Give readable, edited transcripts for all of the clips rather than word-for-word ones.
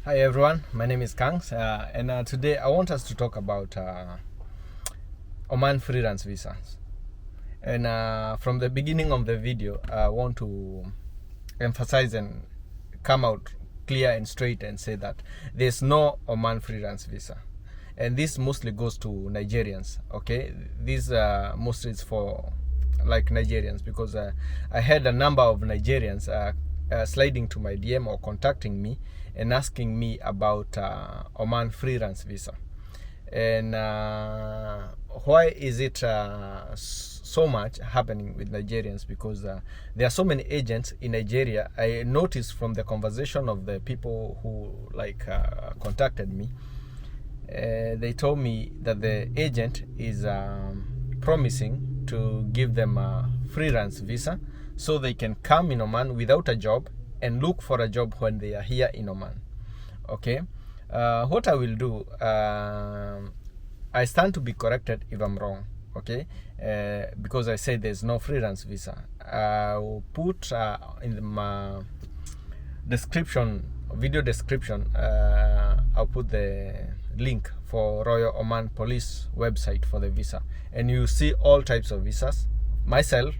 Hi everyone, my name is Kangs, and today I want us to talk about Oman freelance visas. And from the beginning of the video, I want to emphasize and come out clear and straight and say that there's no Oman freelance visa. And this mostly goes to Nigerians, okay? This mostly is for like Nigerians, because I had a number of Nigerians sliding to my DM or contacting me and asking me about Oman freelance visa. And why is it so much happening with Nigerians? Because there are so many agents in Nigeria. I noticed from the conversation of the people who contacted me, they told me that the agent is promising to give them a freelance visa so they can come in Oman without a job and look for a job when they are here in Oman. Okay, what I will do, I stand to be corrected if I'm wrong. Okay, because I say there's no freelance visa. I will put in my description, video description, I'll put the link for Royal Oman Police website for the visa, and you see all types of visas. Myself,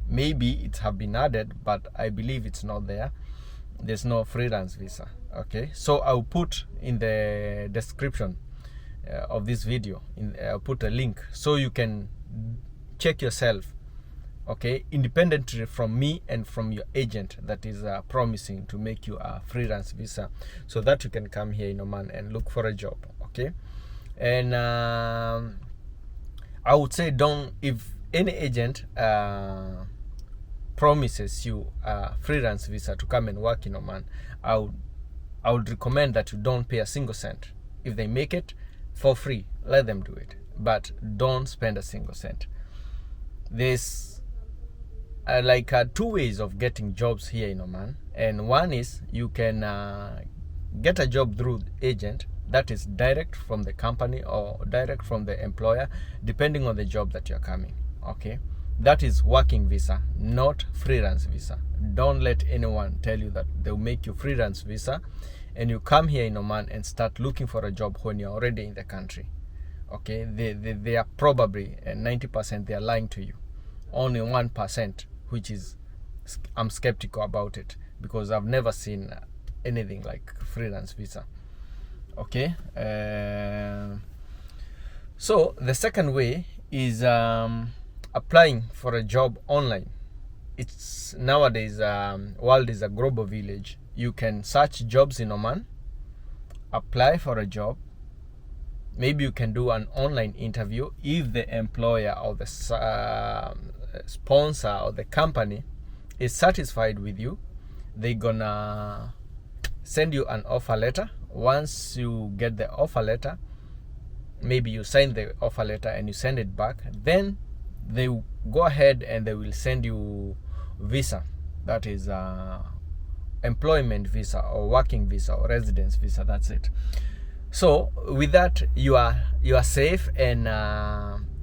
maybe it have been added, but I believe it's not there. There's no freelance visa. Okay, so I'll put in the description of this video, I'll put a link so you can check yourself, okay, independently from me and from your agent that is promising to make you a freelance visa so that you can come here in Oman and look for a job. Okay, and I would say, don't, if any agent promises you a freelance visa to come and work in Oman, I would recommend that you don't pay a single cent. If they make it for free, let them do it, but don't spend a single cent. There's two ways of getting jobs here in Oman, and one is you can get a job through agent, that is direct from the company or direct from the employer, depending on the job that you're coming. Okay, that is working visa, not freelance visa. Don't let anyone tell you that they'll make you freelance visa and you come here in Oman and start looking for a job when you're already in the country. Okay, they are probably 90% they are lying to you. Only 1%, which is, I'm skeptical about it, because I've never seen anything like freelance visa. Okay, so the second way is applying for a job online. It's nowadays, world is a global village. You can search jobs in Oman, apply for a job. Maybe you can do an online interview. If the employer or the sponsor or the company is satisfied with you, they're gonna send you an offer letter. Once you get the offer letter, maybe you sign the offer letter and you send it back, then they will go ahead and they will send you visa, that is employment visa or working visa or residence visa. That's it. So with that, you are safe and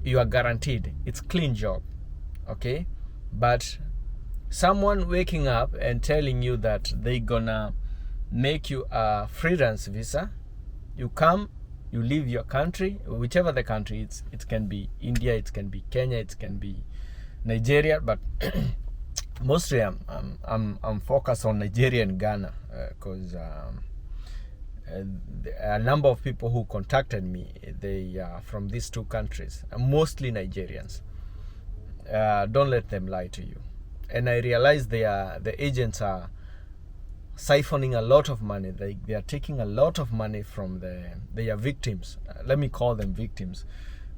you are guaranteed. It's clean job. Okay, but someone waking up and telling you that they gonna make you a freelance visa, you come, you leave your country, whichever the country it's, it can be India, it can be Kenya, it can be Nigeria, but mostly I'm focused on Nigeria and Ghana, because a number of people who contacted me, they are from these two countries, mostly Nigerians. Don't let them lie to you. And I realize the agents are siphoning a lot of money. They are taking a lot of money from their victims. Let me call them victims,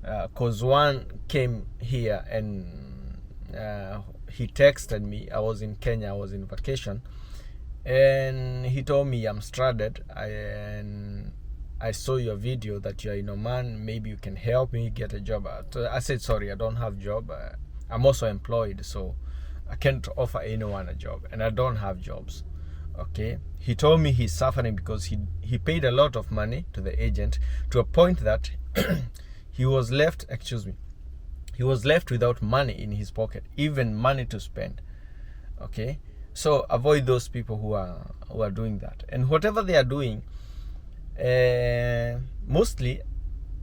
because one came here and he texted me. I was in Kenya, I was in vacation, and he told me, I'm stranded, and I saw your video that you're in Oman, maybe you can help me get a job. I said, sorry, I don't have a job. I'm also employed, so I can't offer anyone a job, and I don't have jobs. Okay, he told me he's suffering because he paid a lot of money to the agent, to a point that he was left without money in his pocket, even money to spend. Okay, so avoid those people who are doing that. And whatever they are doing, Mostly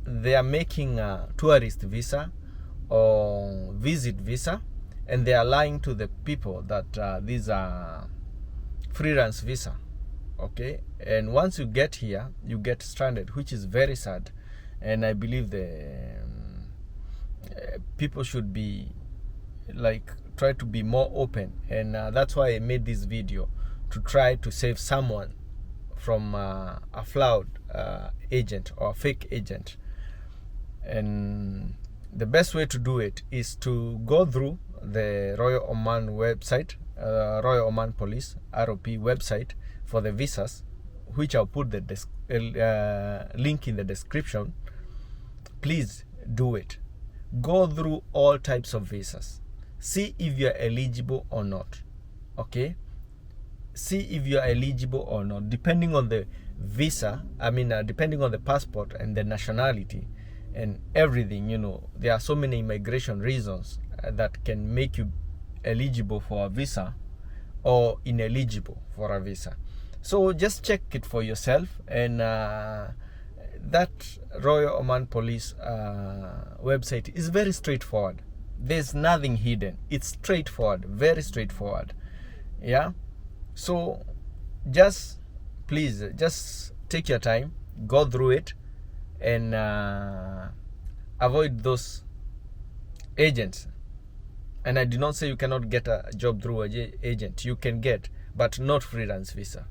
they are making a tourist visa or visit visa, and they are lying to the people that these are freelance visa. Okay, and once you get here, you get stranded, which is very sad. And I believe the people should be like try to be more open, and that's why I made this video, to try to save someone from a flawed agent or fake agent. And the best way to do it is to go through the Royal Oman website, Royal Oman Police ROP website for the visas, which I'll put the link in the description. Please do it. Go through all types of visas. See if you're eligible or not. Okay? See if you're eligible or not. Depending on the visa, depending on the passport and the nationality and everything, there are so many immigration reasons that can make you eligible for a visa or ineligible for a visa. So just check it for yourself. And that Royal Oman Police website is very straightforward. There's nothing hidden. It's straightforward, very straightforward. Yeah. So please just take your time, go through it, and avoid those agents. And I do not say you cannot get a job through an agent. You can get, but not freelance visa.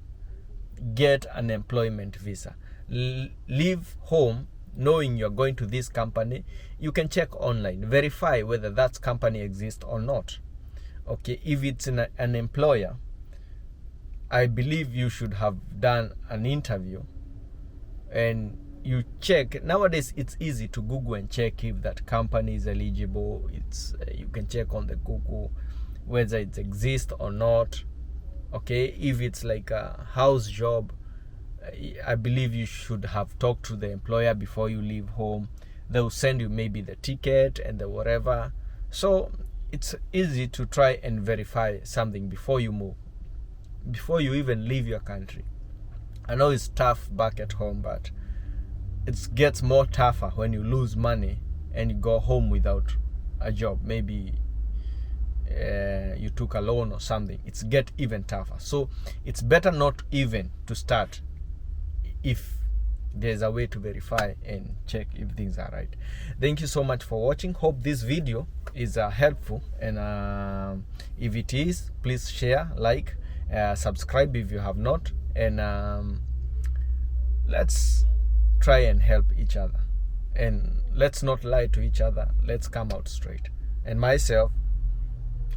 Get an employment visa. Leave home knowing you're going to this company. You can check online, verify whether that company exists or not. Okay, if it's an employer, I believe you should have done an interview, and you check. Nowadays it's easy to Google and check if that company is eligible. You can check on the Google whether it exists or not. Okay, if it's like a house job, I believe you should have talked to the employer before you leave home. They'll send you maybe the ticket and the whatever. So it's easy to try and verify something before you move, before you even leave your country. I know it's tough back at home, but it gets more tougher when you lose money and you go home without a job. Maybe you took a loan or something. It's get even tougher. So it's better not even to start if there's a way to verify and check if things are right. Thank you so much for watching. Hope this video is helpful, and if it is, please share, like, subscribe if you have not, and let's try and help each other, and let's not lie to each other. Let's come out straight. And myself,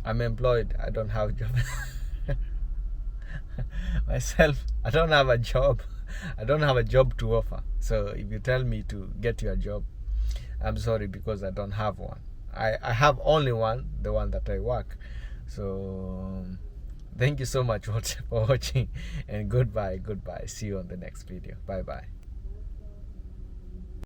I'm employed. I don't have a job. Myself, I don't have a job. I don't have a job to offer. So if you tell me to get you a job, I'm sorry, because I don't have one. I have only one, the one that I work. So thank you so much for watching, and goodbye. See you on the next video. Bye bye.